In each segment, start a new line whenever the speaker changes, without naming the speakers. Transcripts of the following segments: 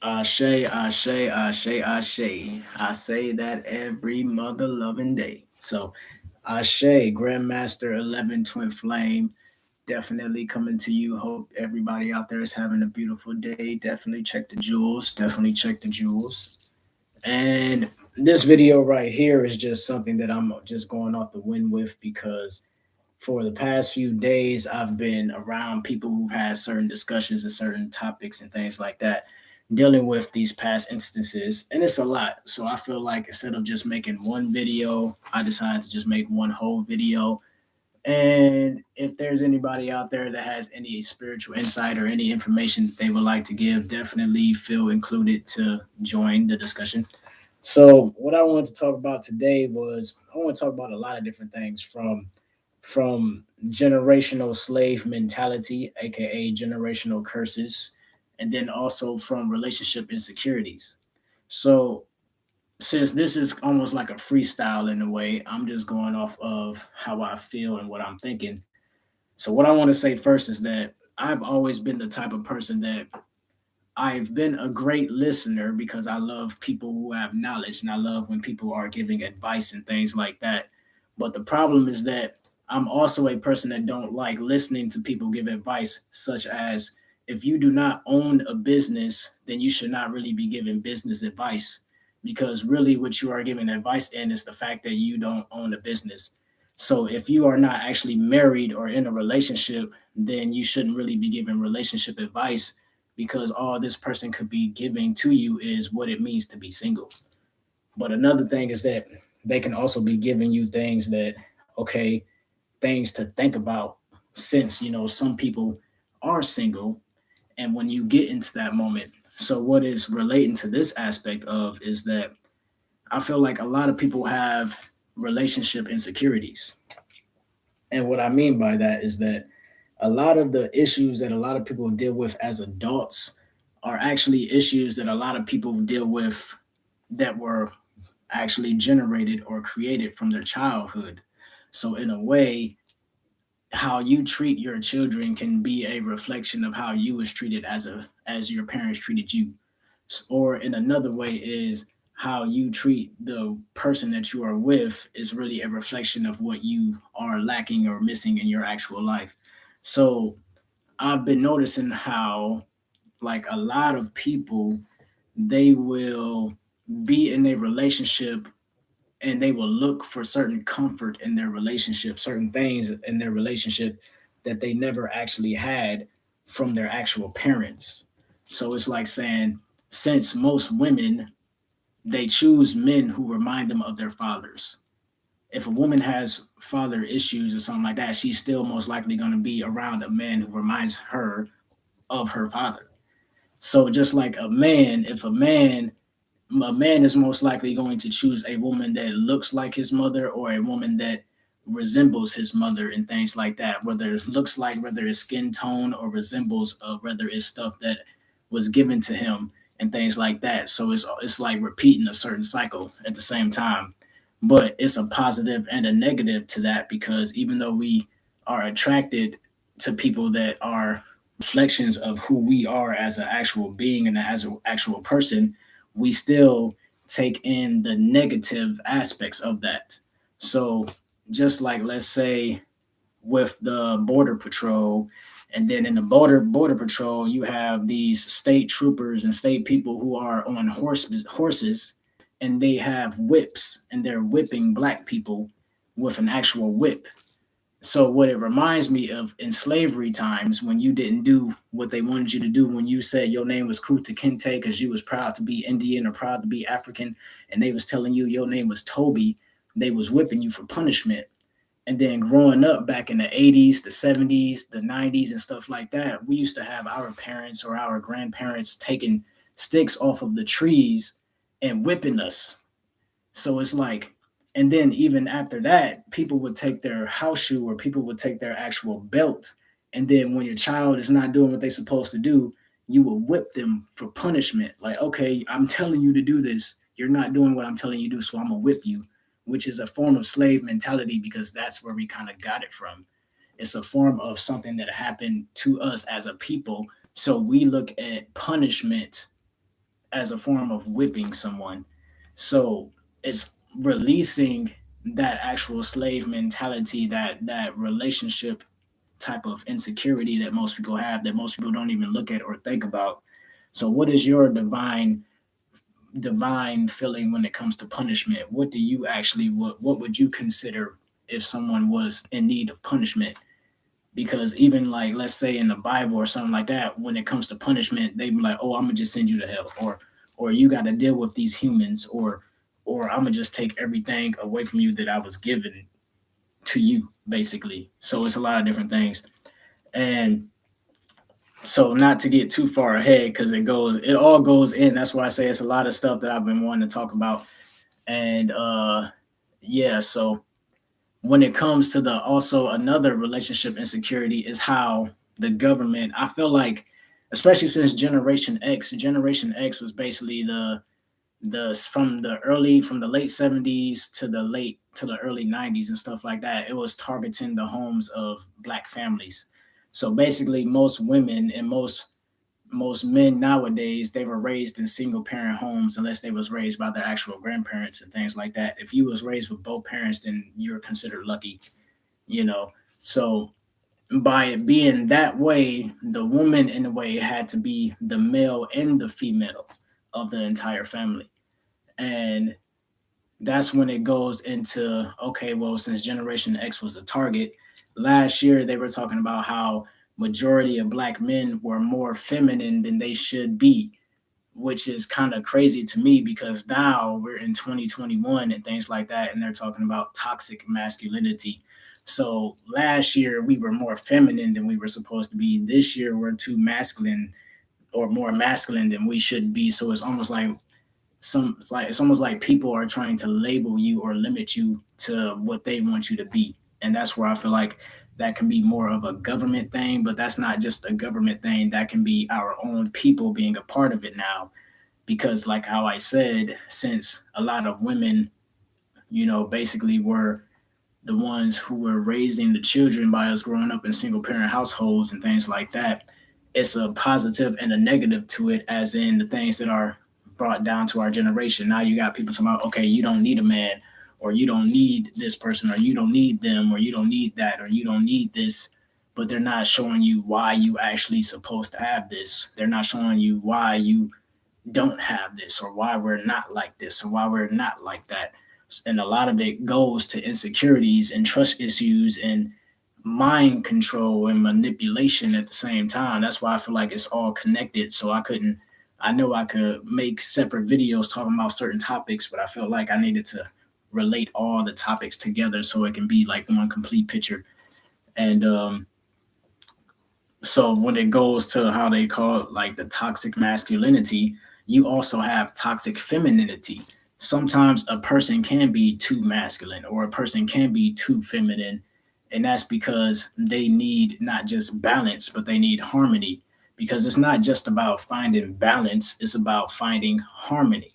Ashe, Ashe, Ashe, Ashe. I say that every mother loving day. So, Ashe, Grandmaster 11 Twin Flame, definitely coming to you. Hope everybody out there is having a beautiful day. Definitely check the jewels. Definitely check the jewels. And this video right here is just something that I'm just going off the wind with because for the past few days, I've been around people who've had certain discussions and certain topics and things like that, dealing with these past instances. And it's a lot. So I feel like instead of just making one video, I decided to just make one whole video. And if there's anybody out there that has any spiritual insight or any information that they would like to give, definitely feel included to join the discussion. So what I wanted to talk about today was I want to talk about a lot of different things from generational slave mentality, aka generational curses, and then also from relationship insecurities. So since this is almost like a freestyle in a way, I'm just going off of how I feel and what I'm thinking. So what I want to say first is that I've always been the type of person that I've been a great listener because I love people who have knowledge and I love when people are giving advice and things like that. But the problem is that I'm also a person that don't like listening to people give advice, such as if you do not own a business, then you should not really be giving business advice because really what you are giving advice in is the fact that you don't own a business. So if you are not actually married or in a relationship, then you shouldn't really be giving relationship advice because all this person could be giving to you is what it means to be single. But another thing is that they can also be giving you things that, okay, things to think about since, some people are single. And when you get into that moment, so what is relating to this aspect of is that I feel like a lot of people have relationship insecurities. And what I mean by that is that a lot of the issues that a lot of people deal with as adults are actually issues that a lot of people deal with that were actually generated or created from their childhood. So in a way, how you treat your children can be a reflection of how you was treated as your parents treated you. Or in another way is how you treat the person that you are with is really a reflection of what you are lacking or missing in your actual life. So I've been noticing how like a lot of people they will be in a relationship and they will look for certain comfort in their relationship, certain things in their relationship that they never actually had from their actual parents. So it's like saying since most women they choose men who remind them of their fathers. If a woman has father issues or something like that, she's still most likely going to be around a man who reminds her of her father. So just like if a man is most likely going to choose a woman that looks like his mother or a woman that resembles his mother and things like that, whether it looks like, whether it's skin tone or resembles, whether it's stuff that was given to him and things like that. So it's like repeating a certain cycle at the same time, but it's a positive and a negative to that because even though we are attracted to people that are reflections of who we are as an actual being and as an actual person, we still take in the negative aspects of that. So just like let's say with the border patrol, and then in the border patrol, you have these state troopers and state people who are on horses, and they have whips, and they're whipping black people with an actual whip. So what it reminds me of in slavery times when you didn't do what they wanted you to do, when you said your name was Kuta Kinte because you was proud to be Indian or proud to be African, and they was telling you your name was Toby, they was whipping you for punishment. And then growing up back in the 80s, the 70s, the 90s, and stuff like that, we used to have our parents or our grandparents taking sticks off of the trees and whipping us. So it's like, and then even after that, people would take their house shoe or people would take their actual belt. And then when your child is not doing what they're supposed to do, you will whip them for punishment. Like, okay, I'm telling you to do this. You're not doing what I'm telling you to do, so I'm gonna whip you, which is a form of slave mentality because that's where we kind of got it from. It's a form of something that happened to us as a people. So we look at punishment as a form of whipping someone. So it's releasing that actual slave mentality, that relationship type of insecurity that most people have, that most people don't even look at or think about. So what is your divine feeling when it comes to punishment? What do you actually what would you consider if someone was in need of punishment? Because even like let's say in the Bible or something like that, when it comes to punishment, they be like, "Oh, I'm gonna just send you to hell," or you got to deal with these humans, or I'm gonna just take everything away from you that I was given to you, basically. So it's a lot of different things, and so not to get too far ahead because it all goes in. That's why I say it's a lot of stuff that I've been wanting to talk about, and yeah, so when it comes to the also another relationship insecurity is how the government, I feel like, especially since Generation X was basically the from the late 70s to the early 90s and stuff like that. It was targeting the homes of black families. So basically most women and most men nowadays, they were raised in single parent homes unless they was raised by their actual grandparents and things like that. If you was raised with both parents, then you're considered lucky, you know. So by it being that way, the woman in a way had to be the male and the female of the entire family. And that's when it goes into, okay, well, since Generation X was a target, last year they were talking about how majority of black men were more feminine than they should be, which is kind of crazy to me because now we're in 2021 and things like that, and they're talking about toxic masculinity. So last year we were more feminine than we were supposed to be. This year we're too masculine or more masculine than we should be. So it's almost like people are trying to label you or limit you to what they want you to be. And that's where I feel like that can be more of a government thing, but that's not just a government thing. That can be our own people being a part of it now. Because, like how I said, since a lot of women, basically were the ones who were raising the children by us growing up in single parent households and things like that, it's a positive and a negative to it, as in the things that are brought down to our generation. Now you got people talking about, okay, you don't need a man, or you don't need this person, or you don't need them, or you don't need that, or you don't need this. But they're not showing you why you actually supposed to have this. They're not showing you why you don't have this, or why we're not like this, or why we're not like that. And a lot of it goes to insecurities and trust issues and mind control and manipulation at the same time. That's why I feel like it's all connected. So I know I could make separate videos talking about certain topics, but I felt like I needed to relate all the topics together so it can be like one complete picture. And so when it goes to how they call it like the toxic masculinity, you also have toxic femininity. Sometimes a person can be too masculine or a person can be too feminine, and that's because they need not just balance but they need harmony, because it's not just about finding balance, it's about finding harmony.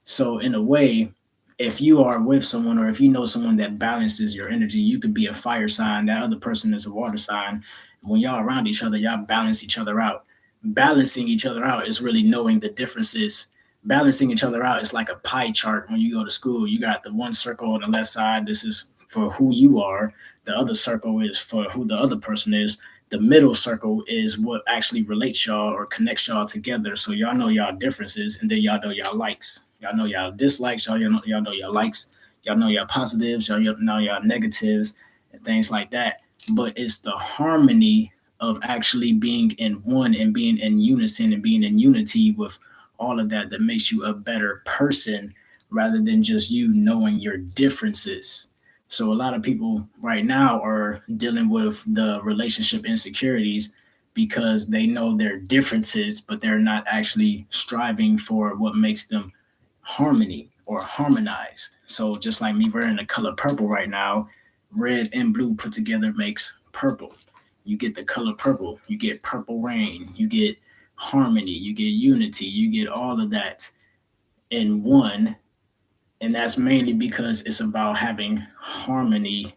So in a way, if you are with someone or if you know someone that balances your energy, you could be a fire sign, that other person is a water sign. When y'all around each other, y'all balance each other out. Balancing each other out is really knowing the differences. Balancing each other out is like a pie chart. When you go to school, you got the one circle on the left side. This is for who you are. The other circle is for who the other person is. The middle circle is what actually relates y'all or connects y'all together. So y'all know y'all differences, and then y'all know y'all likes. Y'all know y'all dislikes. Y'all know y'all likes. Y'all know y'all positives. Y'all know y'all negatives and things like that. But it's the harmony of actually being in one and being in unison and being in unity with all of that that makes you a better person, rather than just you knowing your differences. So a lot of people right now are dealing with the relationship insecurities because they know their differences, but they're not actually striving for what makes them harmony or harmonized. So just like me wearing the color purple right now, red and blue put together makes purple. You get the color purple, you get purple rain, you get harmony, you get unity, you get all of that in one. And that's mainly because it's about having harmony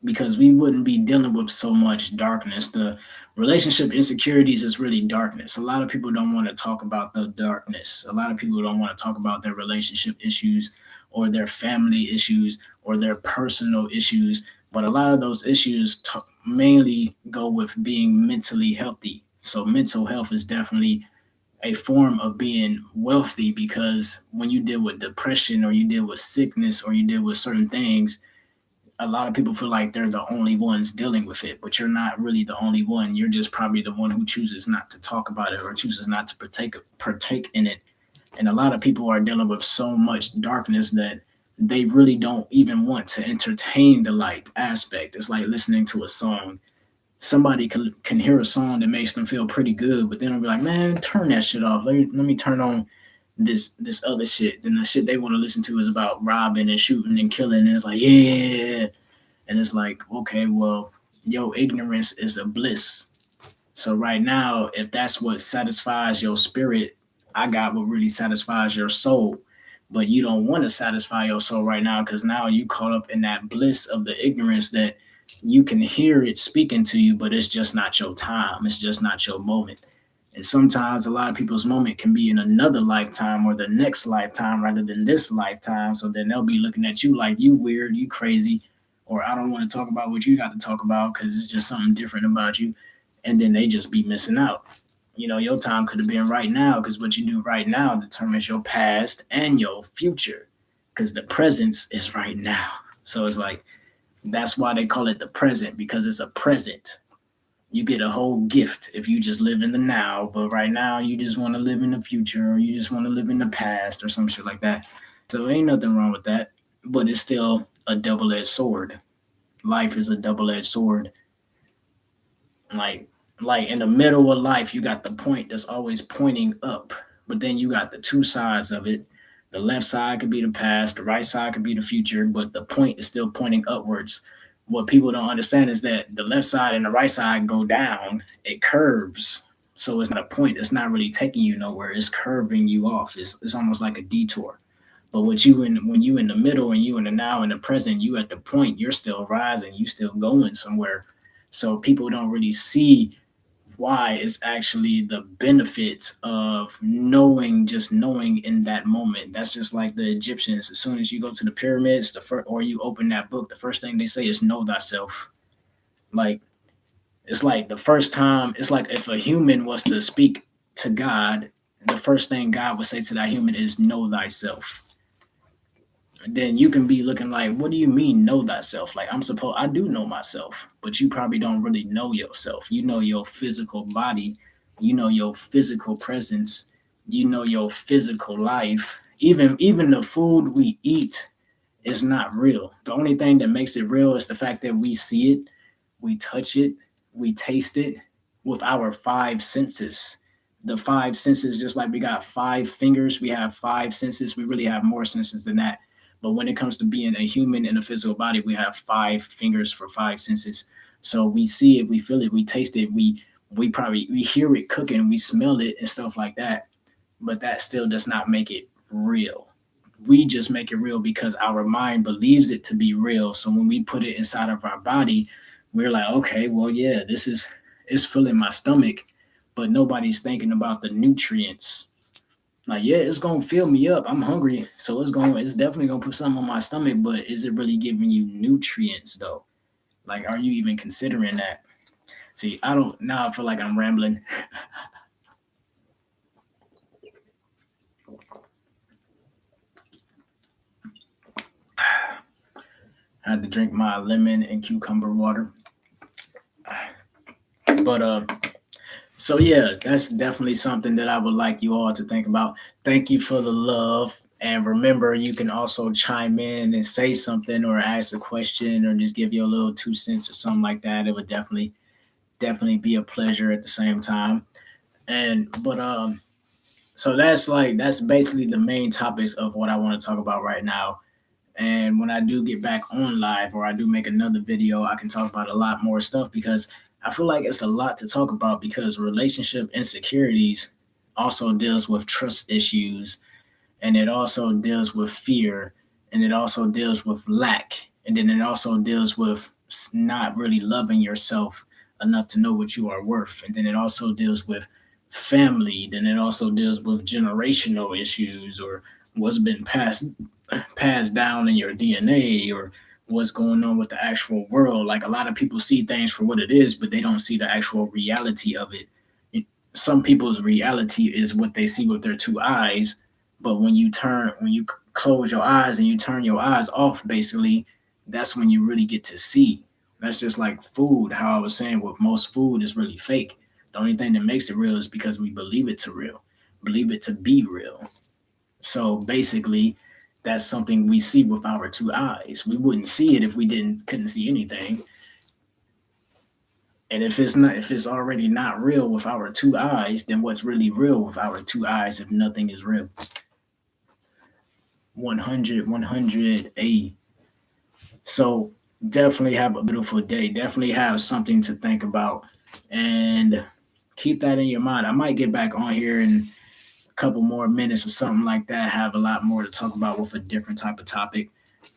because we wouldn't be dealing with so much darkness. The relationship insecurities is really darkness. A lot of people don't want to talk about the darkness. A lot of people don't want to talk about their relationship issues or their family issues or their personal issues. But a lot of those issues mainly go with being mentally healthy. So mental health is definitely a form of being wealthy, because when you deal with depression or you deal with sickness or you deal with certain things, a lot of people feel like they're the only ones dealing with it, but you're not really the only one. You're just probably the one who chooses not to talk about it or chooses not to partake in it. And a lot of people are dealing with so much darkness that they really don't even want to entertain the light aspect. It's like listening to a song. Somebody can hear a song that makes them feel pretty good, but then they'll be like, man, turn that shit off. Let me turn on this other shit. Then the shit they want to listen to is about robbing and shooting and killing. And it's like, yeah. And it's like, okay, well, your ignorance is a bliss. So right now, if that's what satisfies your spirit, I got what really satisfies your soul. But you don't want to satisfy your soul right now, because now you caught up in that bliss of the ignorance that you can hear it speaking to you, but it's just not your time. It's just not your moment. And sometimes a lot of people's moment can be in another lifetime or the next lifetime rather than this lifetime. So then they'll be looking at you like you weird, you crazy, or I don't want to talk about what you got to talk about because it's just something different about you. And then they just be missing out. Your time could have been right now, because what you do right now determines your past and your future, because the presence is right now. So it's like, that's why they call it the present, because it's a present. You get a whole gift if you just live in the now, but right now you just want to live in the future, or you just want to live in the past or some shit like that. So ain't nothing wrong with that, but it's still a double-edged sword. Life is a double-edged sword. Like in the middle of life, you got the point that's always pointing up, but then you got the two sides of it. The left side could be the past, the right side could be the future, but the point is still pointing upwards. What people don't understand is that the left side and the right side go down, it curves. So it's not a point, it's not really taking you nowhere, it's curving you off. It's almost like a detour. But what you in when you in the middle and you in the now and the present, you at the point, you're still rising, you still going somewhere. So people don't really see why it's actually the benefits of knowing, just knowing in that moment. That's just like the Egyptians. As soon as you go to the pyramids, or you open that book, the first thing they say is know thyself. Like, it's like the first time, it's like if a human was to speak to God, the first thing God would say to that human is know thyself. Then you can be looking like, what do you mean know thyself? Like, I do know myself, but you probably don't really know yourself. You know your physical body, you know your physical presence, you know your physical life. Even the food we eat is not real. The only thing that makes it real is the fact that we see it, we touch it, we taste it with our five senses. The five senses, just like we got five fingers, we have five senses. We really have more senses than that. But when it comes to being a human in a physical body, we have five fingers for five senses. So we see it, we feel it, we taste it, we hear it cooking, we smell it and stuff like that. But that still does not make it real. We just make it real because our mind believes it to be real. So when we put it inside of our body, we're like, okay, well, yeah, this is it's filling my stomach, but nobody's thinking about the nutrients. Like, yeah, it's gonna fill me up. I'm hungry, so it's definitely gonna put something on my stomach. But is it really giving you nutrients though? Like, are you even considering that? See, I don't now. I feel like I'm rambling. I had to drink my lemon and cucumber water. But so yeah, that's definitely something that I would like you all to think about. Thank you for the love. And remember, you can also chime in and say something or ask a question or just give your little 2 cents or something like that. It would definitely be a pleasure at the same time. And but so that's basically the main topics of what I want to talk about right now. And when I do get back on live or I do make another video, I can talk about a lot more stuff, because I feel like it's a lot to talk about, because relationship insecurities also deals with trust issues, and it also deals with fear, and it also deals with lack, and then it also deals with not really loving yourself enough to know what you are worth. And then it also deals with family. Then it also deals with generational issues or what's been passed down in your DNA or what's going on with the actual world. Like a lot of people see things for what it is, but they don't see the actual reality of it. Some people's reality is what they see with their two eyes, but when you close your eyes and you turn your eyes off, basically, that's when you really get to see. That's just like food. How I was saying, with most food is really fake. The only thing that makes it real is because we believe it to real, believe it to be real. So basically, that's something we see with our two eyes. We wouldn't see it if we didn't couldn't see anything. And if it's already not real with our two eyes, then what's really real with our two eyes if nothing is real? 100, 100A. So definitely have a beautiful day. Definitely have something to think about. And keep that in your mind. I might get back on here in a couple more minutes or something like that. Have a lot more to talk about with a different type of topic.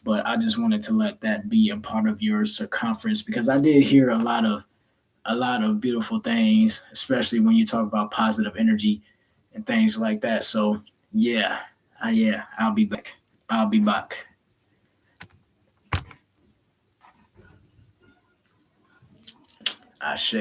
But I just wanted to let that be a part of your circumference because I did hear a lot of beautiful things, especially when you talk about positive energy and things like that. So yeah, yeah, I'll be back. I'll be back. Ashe.